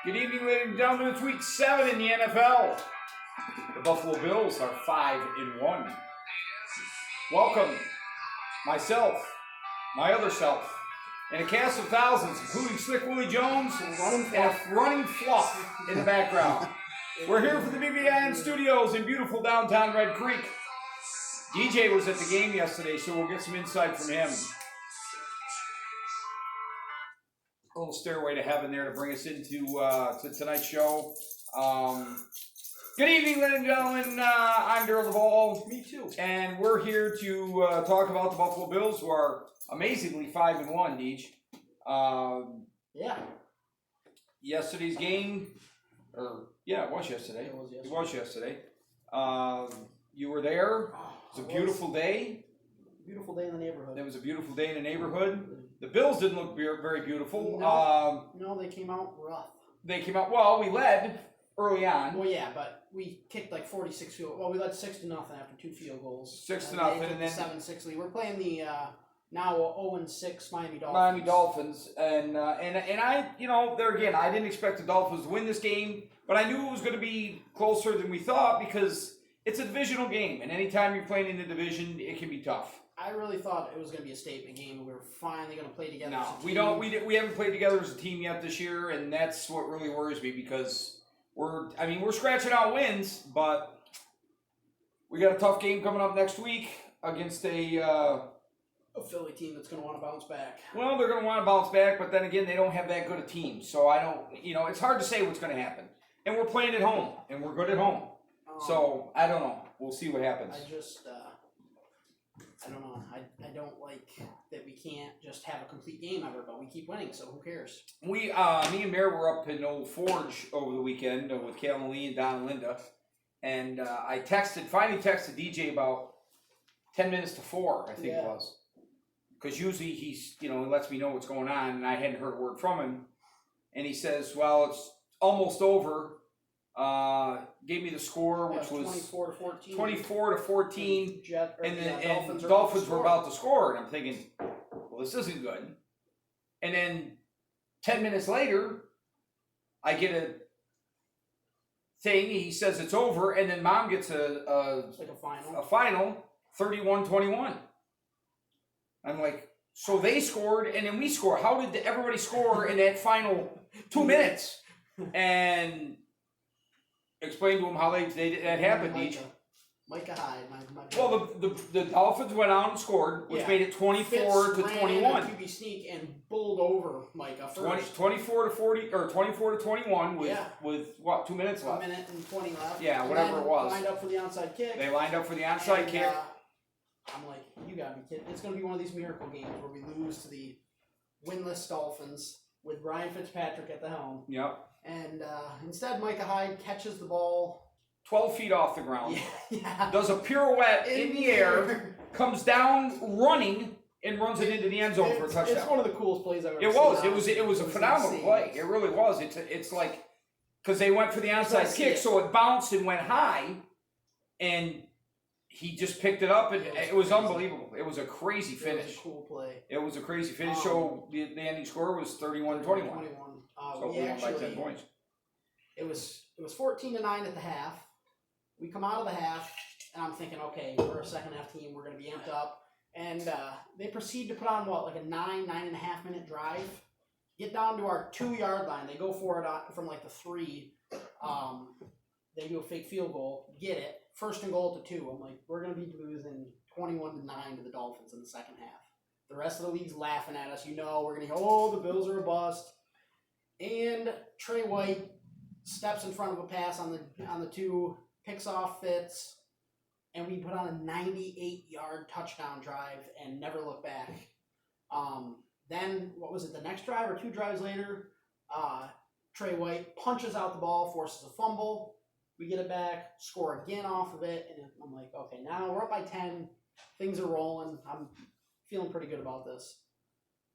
Good evening, ladies and gentlemen. It's week 7 in the NFL. The Buffalo Bills are 5-1. Welcome, myself, my other self, and a cast of thousands, including Slick Willie Jones and a running fluff in the background. We're here for the B.B.I.N studios in beautiful downtown Red Creek. DJ was at the game yesterday, so we'll get some insight from him. A little stairway to heaven there to bring us into to tonight's show. Good evening, ladies and gentlemen. I'm Daryl Duvall. Me too. And we're here to talk about the Buffalo Bills, who are amazingly 5-1, Deej. Yeah. Yesterday's game, it was yesterday. It was yesterday. You were there. It was a beautiful day. Beautiful day in the neighborhood. It was a beautiful day in the neighborhood. The Bills didn't look very beautiful. No, they came out rough. Well, we led early on. Well, yeah, but we kicked like 46 field goals. Well, we led 6-0 after 2 field goals. 6-0, and then 7-6 lead. We're playing the now 0-6 Miami Dolphins. Miami Dolphins, and I, there again, I didn't expect the Dolphins to win this game, but I knew it was going to be closer than we thought because it's a divisional game, and anytime you're playing in the division, it can be tough. I really thought it was going to be a statement game. We were finally going to play together. No, as a team. we don't. We haven't played together as a team yet this year, and that's what really worries me because we're scratching out wins, but we got a tough game coming up next week against a Philly team that's going to want to bounce back. Well, they're going to want to bounce back, but then again, they don't have that good a team, so I don't. It's hard to say what's going to happen. And we're playing at home, and we're good at home, so I don't know. We'll see what happens. I don't know. I don't like that we can't just have a complete game ever, but we keep winning, so who cares? Me and Mayor were up in Old Forge over the weekend with Callan Lee and Don and Linda, and I finally texted DJ about 10 minutes to 4, I think it was. Because usually he lets me know what's going on, and I hadn't heard a word from him. And he says, well, it's almost over. Gave me the score, which was 24-14. 24-14, and the Dolphins were about to score, and I'm thinking, well, this isn't good. And then 10 minutes later, I get a thing. He says it's over, and then Mom gets a final 31-21. I'm like, so they scored, and then we score. How did everybody score in that final 2 minutes? And explain to them how that happened, Micah Hyde. Well, the Dolphins went out and scored, which made it 24-21. QB sneak and bowled over Micah first. 24-40 or 24-21 with what, 2 minutes left? 1 minute and 20 left. Yeah, and whatever it was. Lined up for the onside kick. They lined up for the onside kick. I'm like, you gotta be kidding! It's gonna be one of these miracle games where we lose to the winless Dolphins with Ryan Fitzpatrick at the helm. Yep. And instead, Micah Hyde catches the ball 12 feet off the ground. Yeah. Does a pirouette in the air, comes down running, and runs it into the end zone for a touchdown. It's one of the coolest plays I've ever seen. It was a phenomenal play. It really was. It's like, because they went for the onside kick, so it bounced and went high, and he just picked it up, and it was unbelievable. It was a crazy finish. It was a cool play. It was a crazy finish. So the ending score was 31-21. So we won by 10 points. It was 14-9 at the half. We come out of the half, and I'm thinking, okay, we're a second half team. We're going to be amped up. And they proceed to put on, like a 9.5 minute drive. Get down to our 2-yard line. They go for it from like the 3. They do a fake field goal, get it. 1st and goal to 2. I'm like, we're going to be losing 21-9 to the Dolphins in the second half. The rest of the league's laughing at us. We're going to go, the Bills are a bust. And Trey White steps in front of a pass on the 2, picks off Fitz, and we put on a 98-yard touchdown drive and never look back. Then, what was it, the next drive or 2 drives later, Trey White punches out the ball, forces a fumble. We get it back, score again off of it, and I'm like, okay, now we're up by 10. Things are rolling. I'm feeling pretty good about this.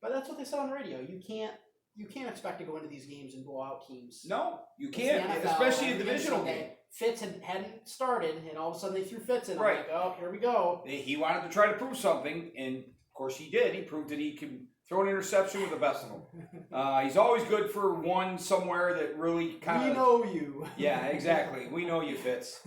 But that's what they said on the radio. You can't expect to go into these games and blow out teams. No, you can't, especially a divisional game. Fitz hadn't started, and all of a sudden they threw Fitz in. I'm like, oh, here we go. He wanted to try to prove something, and of course he did. He proved that he can throw an interception with the best of them. He's always good for one somewhere that really kind of. We know you. Yeah, exactly. We know you, Fitz.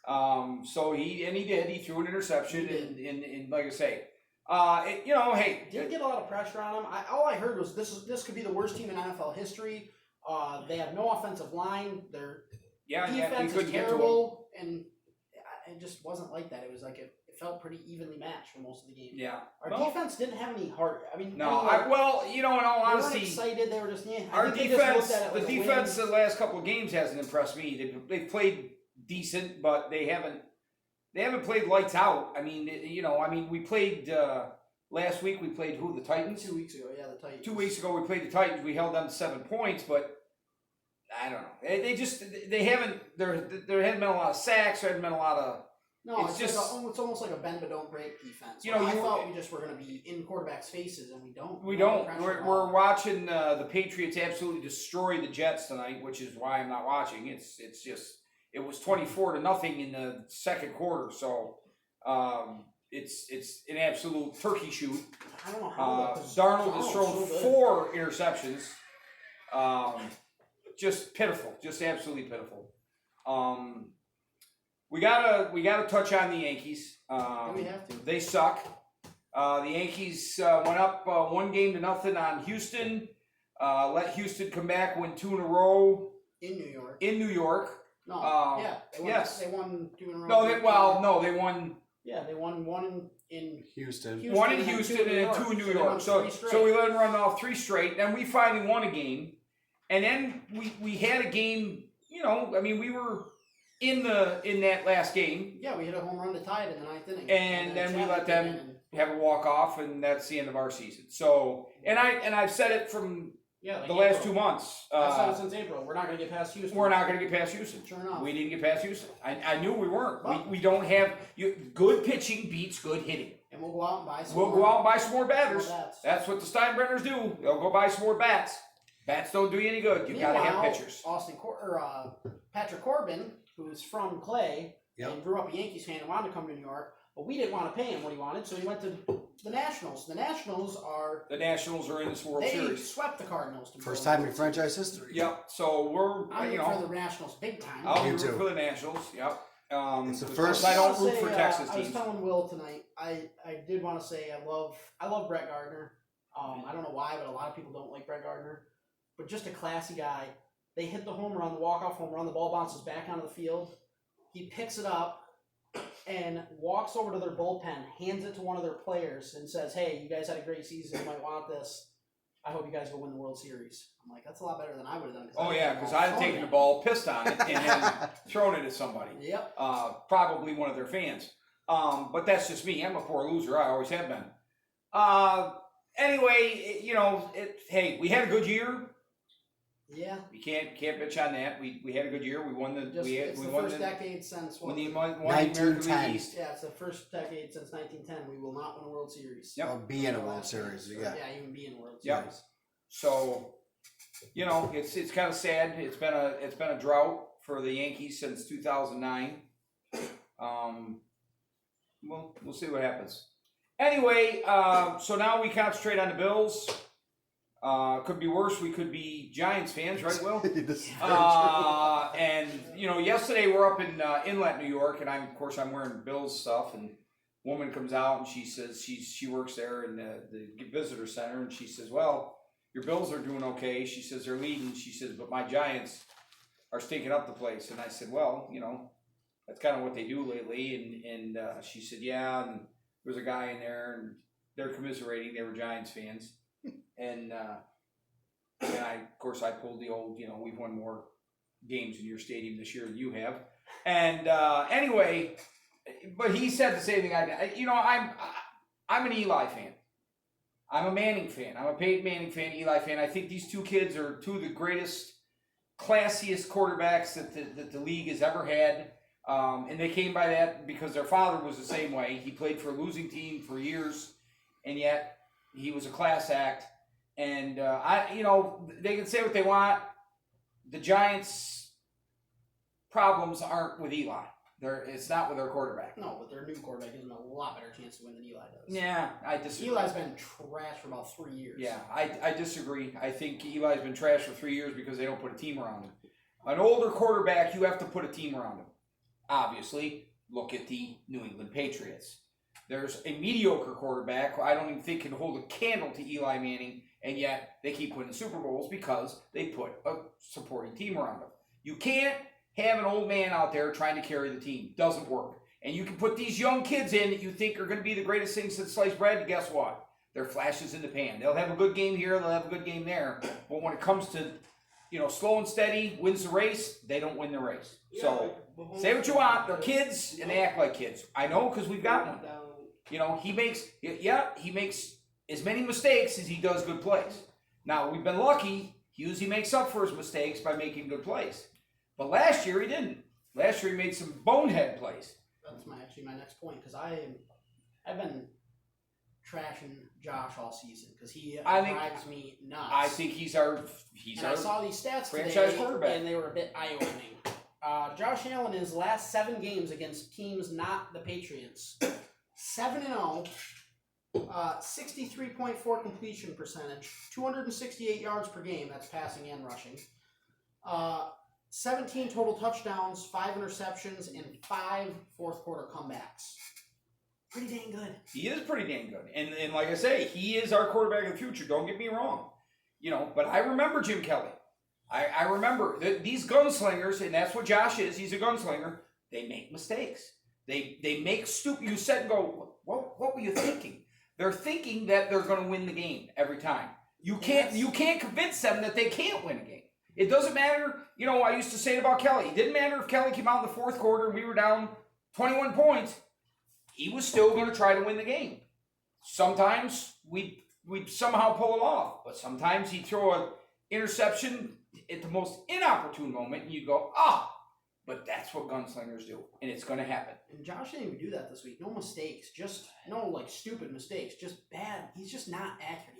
So he did. He threw an interception, and like I say, hey, Didn't get a lot of pressure on him. All I heard was this could be the worst team in NFL history. They have no offensive line. Their defense is terrible, and it just wasn't like that. It was like it felt pretty evenly matched for most of the game. Yeah, our defense didn't have any heart. I mean, no. In all honesty, they weren't excited. They were just our defense. The defense the last couple of games hasn't impressed me. They've played decent, but they haven't played lights out. I mean, we played last week. We played who? The Titans. 2 weeks ago, yeah, the Titans. 2 weeks ago, we played the Titans. We held them to 7 points, but I don't know. They haven't. There hadn't been a lot of sacks. There hadn't been a lot of. No, it's just it's almost like a bend but don't break defense. I thought we just were going to be in quarterbacks' faces, and we don't. We don't. We're watching the Patriots absolutely destroy the Jets tonight, which is why I'm not watching. It's just it was 24-0 in the second quarter, so it's an absolute turkey shoot. I don't know how. Darnold has thrown 4 interceptions. Just pitiful, just absolutely pitiful. We gotta touch on the Yankees. We have to. They suck. The Yankees went up 1-0 on Houston. Let Houston come back, win 2 in a row. In New York. In New York. No. They won, yes. They won 2 in a row. No, they won. Yeah, they won 1 in Houston. 1 in Houston and 2 in New York. So we let them run off 3 straight. Then we finally won a game, and then we had a game. We were in that last game. Yeah, we hit a home run to tie it in the 9th inning. And then we let them have a walk off, and that's the end of our season. So, and I've said it from the last 2 months. I've said it since April. We're not going to get past Houston. We're not going to get past Houston. Sure enough. We didn't get past Houston. I knew we weren't. We don't have good pitching beats good hitting. And we'll go out and buy some. We'll go out and buy some more batters. That's what the Steinbrenners do. They'll go buy some more bats. Bats don't do you any good. You got to have pitchers. Patrick Corbin, who's from Clay and grew up a Yankees fan and wanted to come to New York, but we didn't want to pay him what he wanted, so he went to the Nationals. The Nationals are in this World Series. They swept the Cardinals. First time in franchise history. Yep. So we're I'm rooting for the Nationals big time. I'll root for the Nationals. Yep. It's the first. I don't root for Texas teams. I was telling Will tonight. I did want to say I love Brett Gardner. I don't know why, but a lot of people don't like Brett Gardner. But just a classy guy. They hit the home run, the walk-off home run. The ball bounces back onto the field. He picks it up and walks over to their bullpen, hands it to one of their players, and says, "Hey, you guys had a great season. You might want this. I hope you guys go win the World Series." I'm like, that's a lot better than I would have done. Oh, yeah, because I'd have taken the ball, pissed on it, and then thrown it at somebody. Yep. Probably one of their fans. But that's just me. I'm a poor loser. I always have been. Anyway, hey, we had a good year. Yeah. We can't bitch on that. We had a good year. We won the it's the first decade since won the American League East. Yeah, it's the first decade since 1910. We will not win a World Series. Yep. Or be in a World Series. Yeah. Yeah, even be in a World Series. Yep. So, it's kind of sad. It's been a drought for the Yankees since 2009. We'll see what happens. Anyway, so now we concentrate on the Bills. Could be worse. We could be Giants fans, right, Will? And yesterday we're up in Inlet, New York, and I'm wearing Bills stuff. And a woman comes out and she says she works there in the visitor center, and she says, "Well, your Bills are doing okay." She says they're leading. She says, "But my Giants are stinking up the place." And I said, "Well, that's kind of what they do lately." And she said, "Yeah." And there was a guy in there, and they're commiserating. They were Giants fans. And I pulled the old, we've won more games in your stadium this year than you have. And anyway, but he said the same thing I did. I'm an Eli fan. I'm a Manning fan. I'm a Peyton Manning fan, Eli fan. I think these two kids are two of the greatest, classiest quarterbacks that the league has ever had. And they came by that because their father was the same way. He played for a losing team for years, and yet he was a class act. And they can say what they want. The Giants' problems aren't with Eli. It's not with their quarterback. No, but their new quarterback gives them a lot better chance to win than Eli does. Yeah, I disagree. Eli's been trash for about 3 years. Yeah, I disagree. I think Eli's been trash for 3 years because they don't put a team around him. An older quarterback, you have to put a team around him. Obviously, look at the New England Patriots. There's a mediocre quarterback who I don't even think can hold a candle to Eli Manning, and yet they keep winning Super Bowls because they put a supporting team around him. You can't have an old man out there trying to carry the team. Doesn't work. And you can put these young kids in that you think are going to be the greatest thing since sliced bread, and guess what? They're flashes in the pan. They'll have a good game here, they'll have a good game there, but when it comes to, slow and steady, wins the race, they don't win the race. So, say what you want, they're kids, and they act like kids. I know because we've got one. He makes as many mistakes as he does good plays. Now, we've been lucky. He usually makes up for his mistakes by making good plays. But last year, he didn't. Last year, he made some bonehead plays. That's my next point, because I've been trashing Josh all season, because he drives me nuts. I think he's our I saw these stats franchise today, quarterback. and they were a bit eye-opening. Josh Allen, in his last 7 games against teams not the Patriots, 7-0, 63.4 completion percentage, 268 yards per game, that's passing and rushing, 17 total touchdowns, 5 interceptions, and 5 fourth-quarter comebacks. Pretty dang good. He is pretty dang good. And like I say, he is our quarterback of the future. Don't get me wrong. But I remember Jim Kelly. I remember these gunslingers, and that's what Josh is. He's a gunslinger. They make mistakes. They make stupid. You sit and go, what were you thinking? They're thinking that they're going to win the game every time. You can't convince them that they can't win a game. It doesn't matter. I used to say it about Kelly. It didn't matter if Kelly came out in the fourth quarter and we were down 21 points. He was still going to try to win the game. Sometimes we'd somehow pull it off, but sometimes he'd throw an interception at the most inopportune moment, and you'd go, but that's what gunslingers do, and it's going to happen. And Josh didn't even do that this week. No mistakes, just no stupid mistakes, just bad. He's just not accurate.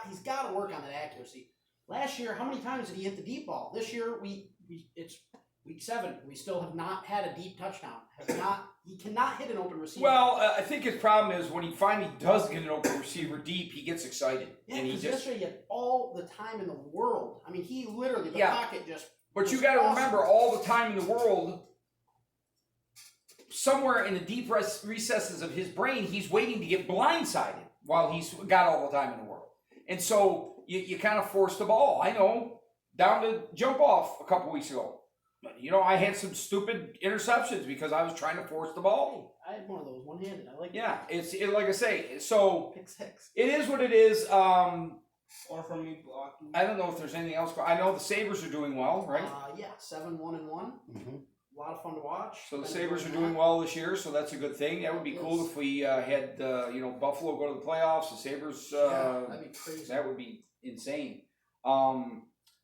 He's got to work on that accuracy. Last year, how many times did he hit the deep ball? This year, it's week 7. We still have not had a deep touchdown. He cannot hit an open receiver. Well, I think his problem is when he finally does get an open receiver deep, he gets excited. Yeah, because yesterday he had all the time in the world. I mean, he literally, the pocket just... But you got to remember, all the time in the world, somewhere in the deep recesses of his brain, he's waiting to get blindsided while he's got all the time in the world. And so you kind of force the ball. I know, down to jump off a couple weeks ago. I had some stupid interceptions because I was trying to force the ball. I had one of those one-handed. I like Yeah, it's like I say. So pick 6. It is what it is. Or from me blocking. I don't know if there's anything else. I know the Sabres are doing well, right? 7-1-1. Mm-hmm. A lot of fun to watch. So the Sabres are doing well this year, so that's a good thing. That would be cool if we had Buffalo go to the playoffs. The Sabres. That'd be crazy. That would be insane.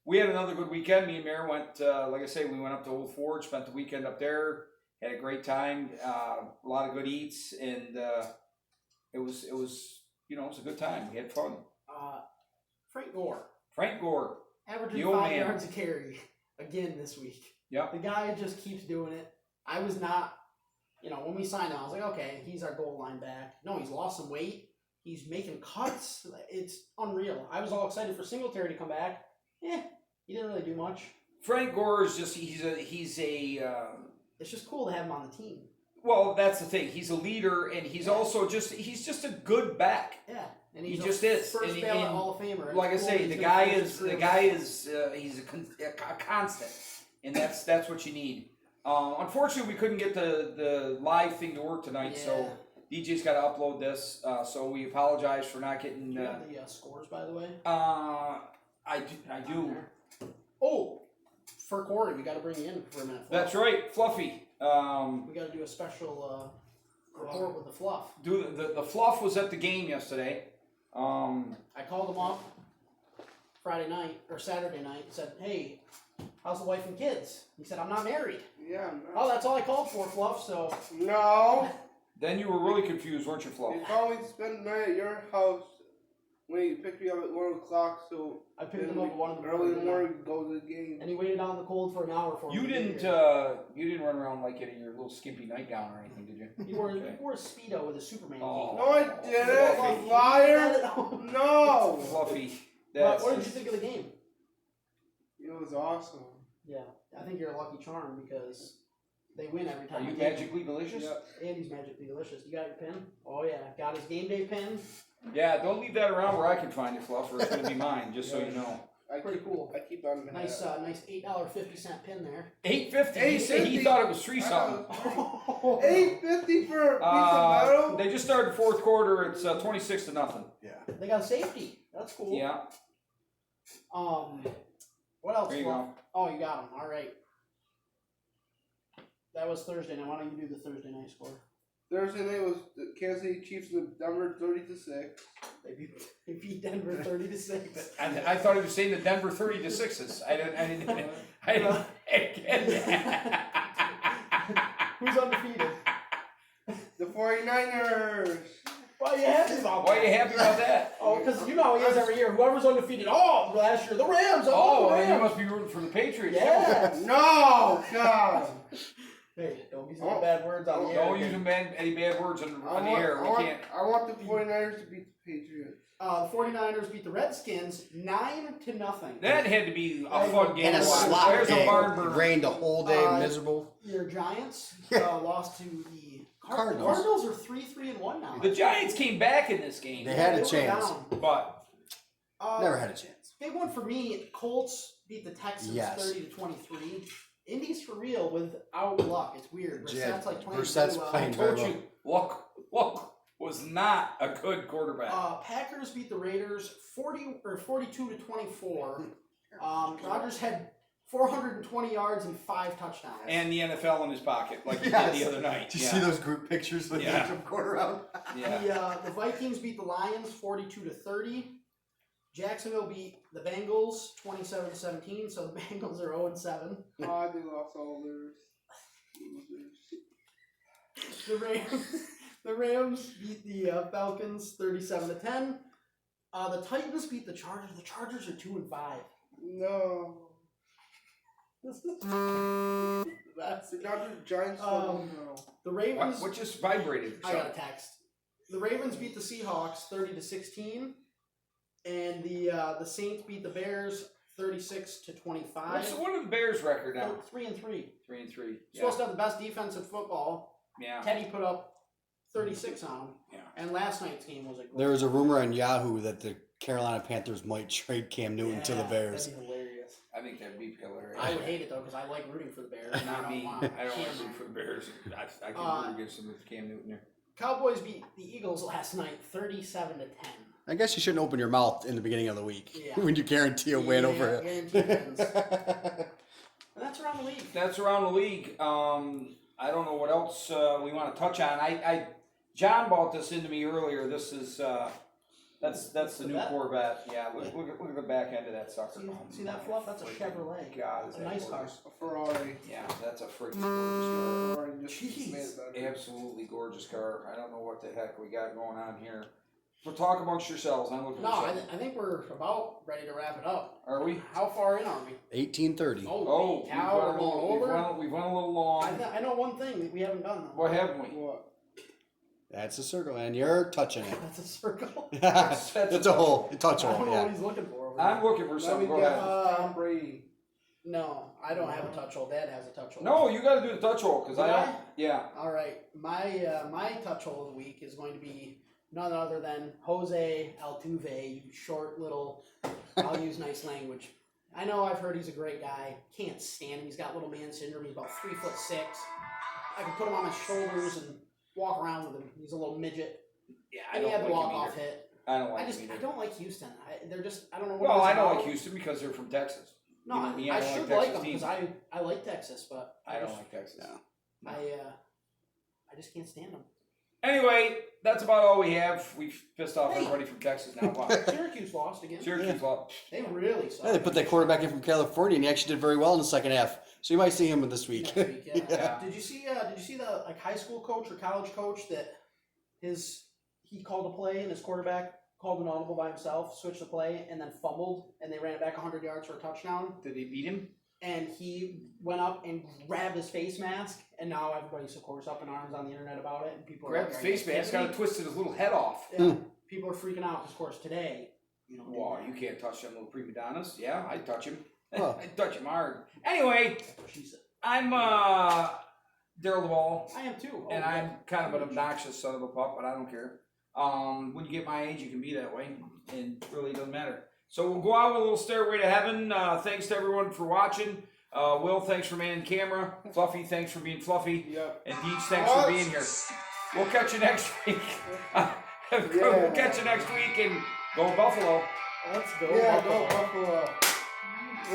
We had another good weekend. Me and Mary went, like I say, we went up to Old Forge, spent the weekend up there, had a great time, a lot of good eats, and it was a good time. We had fun. Frank Gore. Averaging 5 yards a carry again this week. Yeah. The guy just keeps doing it. I was not, when we signed him, I was like, okay, he's our goal line back. No, he's lost some weight. He's making cuts. It's unreal. I was all excited for Singletary to come back. He didn't really do much. Frank Gore is just he's a it's just cool to have him on the team. Well, that's the thing. He's a leader, and he's also just a good back. Yeah, and he just is. First ballot Hall of Famer. Like I say, the guy is he's a constant, and that's what you need. Unfortunately, we couldn't get the live thing to work tonight, so DJ's got to upload this. So we apologize for not getting. Do you have the scores, by the way? I do. Oh, for Corey, we got to bring you in for a minute. Fluff. That's right, Fluffy. We got to do a special report with the Fluff. The Fluff was at the game yesterday. I called him up Saturday night, and said, "Hey, how's the wife and kids?" He said, "I'm not married." Yeah. No. Oh, that's all I called for, Fluff. So no. Then you were really confused, weren't you, Fluff? We've always been married at your house Wait, you picked me up at 1 o'clock, so I picked him up at 1 in the early in the morning. morning, go to the game. And he waited out in the cold for an hour for me. You to get didn't here. you didn't run around like in your little skimpy nightgown or anything, did you? He wore, Okay. he wore a Speedo with a Superman Oh. No, I didn't. Fluffy. Liar. No. Fluffy. But what did you think of the game? It was awesome. Yeah, I think you're a lucky charm because they win every Are time. you they take magically delicious? Yep. them. Andy's magically delicious. You got your pin? Oh yeah, got his game day pin. Yeah, don't leave that around where I can find it, Fluff, or it's gonna be mine, just so you know. Pretty cool. I keep on the Nice, hat. nice $8.50 pin there. $8.50. He said he $8.50. thought it was $3 something. $8.50 for a piece of metal. They just started fourth quarter. It's 26-0. Yeah. They got a safety. That's cool. Yeah. What else? There you Fluff? go. Oh, you got them. All right. That was Thursday night. Why don't you do the Thursday night score? Thursday night was the Kansas City Chiefs and Denver 30-6. They beat Denver 30-6. I thought he was saying the Denver 30-6s. I didn't get that. Who's undefeated? The 49ers. Why are you happy about Why are that? you happy about that? Oh, because you know how he is every year. Whoever's undefeated. Oh, last year the Rams. Oh, the and you Rams. must be rooting for the Patriots. Yeah. No, God. Hey, don't be saying bad words on the air. Don't use any bad words on the air. We can't. I want the 49ers to beat the Patriots. The 49ers beat the Redskins 9-0. That had to be a fun game. And a to watch. slot There's a game. barn It burner. rained a whole day, miserable. Your Giants lost to the Cardinals. Cardinals are 3-3-1 now. The Giants came back in this game, They had a were chance. down. but Never had a chance. Big one for me. Colts beat the Texans Yes. 30-23. Indy's for real without Luck. It's weird. Yeah, Brissett's like playing Brissett's really well. I playing told very you, Luck was not a good quarterback. Packers beat the Raiders 42-24. Rodgers had 420 yards and 5 touchdowns. And the NFL in his pocket, like he Yes. did the other night. Did you see those group pictures with Yeah. the quarter out? Yeah. The Vikings beat the Lions 42-30. Jacksonville beat the Bengals 27-17. So the Bengals are 0-7. God, they lost all theirs. Losers. The Rams beat the Falcons 37-10. The Titans beat the Chargers. The Chargers are 2-5. No. That's The Dodgers Giants. No. The Ravens. What just vibrated? I got a text. The Ravens beat the Seahawks 30-16, and the Saints beat the Bears 36-25. What are the Bears' record now? 3-3. 3-3. Supposed to have the best defense in football. Yeah. Teddy put up 36 on them. Yeah. And last night's game was a There was a rumor on Yahoo that the Carolina Panthers might trade Cam Newton to the Bears. That'd be hilarious. I think that'd be hilarious. I would hate it though because I like rooting for the Bears. and Not me. want I don't want Cam to root for the Bears. I can root against them with Cam Newton there. Cowboys beat the Eagles last night 37-10. I guess you shouldn't open your mouth in the beginning of the week Yeah. when you guarantee a win over it. Guaranteed wins. And that's around the league. That's around the league. I don't know what else we want to touch on. John bought this into me earlier. This is that's the new that? Corvette. Yeah, look at the back end of that sucker. See that fluff? That's a Chevrolet. God, It's is a that nice car. gorgeous. A Ferrari. Yeah, that's a freaking gorgeous Ferrari just Jeez. made it car. better. Absolutely gorgeous car. I don't know what the heck we got going on here. But talk amongst yourselves. I'm looking No, for I something. think we're about ready to wrap it up. Are we? How far in are we? 1830. Oh, cow, we're going over. We've went a little long. I know one thing that we haven't done though. What haven't we? What? That's a circle, and you're touching it. That's a circle. That's a hole. You touch a I don't hole, know yeah. what he's looking for. Over I'm there. looking for Let something. me Go guess. ahead. Tom Brady. No, I don't have a touch hole. Dad has a touch hole. No, you got to do the touch hole because Do I don't. I? Yeah. All right, my touch hole of the week is going to be none other than Jose Altuve. You short little. I'll use nice language. I know I've heard he's a great guy. Can't stand him. He's got little man syndrome. He's about 3'6". I can put him on my shoulders and walk around with him. He's a little midget. Yeah, And he had the walk-off hit. I don't like I him either. don't like Houston. They're just I don't know what. Well, it is I don't about like them. Houston because they're from Texas. No, You I don't like should Texas like them teams. because I like Texas, but I don't just- like Texas. No. I just can't stand them. Anyway, that's about all we have. We've pissed off Hey. everybody from Texas now. Wow. Syracuse lost again. Syracuse lost. They really suck. Yeah, they put that quarterback in from California, and he actually did very well in the second half. So you might see him this week. Next week, yeah. Yeah. Did you see the high school coach or college coach that he called a play and his quarterback called an audible by himself, switched the play, and then fumbled, and they ran it back 100 yards for a touchdown. Did they beat him? And he went up and grabbed his face mask, and now everybody's, of course, up in arms on the internet about it, and people Grabbed are his like, face mask, got to twisted his little head off. Yeah, people are freaking out, because, of course, today, you know. Wow, you can't touch them little prima donnas. Yeah, I'd touch him. Huh. I'd touch him hard. Anyway, That's what she said. I'm Daryl Duvall, I am too. and I'm kind of an obnoxious son of a pup, but I don't care. When you get my age, you can be that way, and it really doesn't matter. So we'll go out with a little Stairway to Heaven. Thanks to everyone for watching. Will, thanks for manning camera. Fluffy, thanks for being fluffy. Yep. And Deej, thanks for being here. We'll catch you next week. We'll catch you next week, and go Buffalo. Let's go. Yeah, Buffalo. go Buffalo.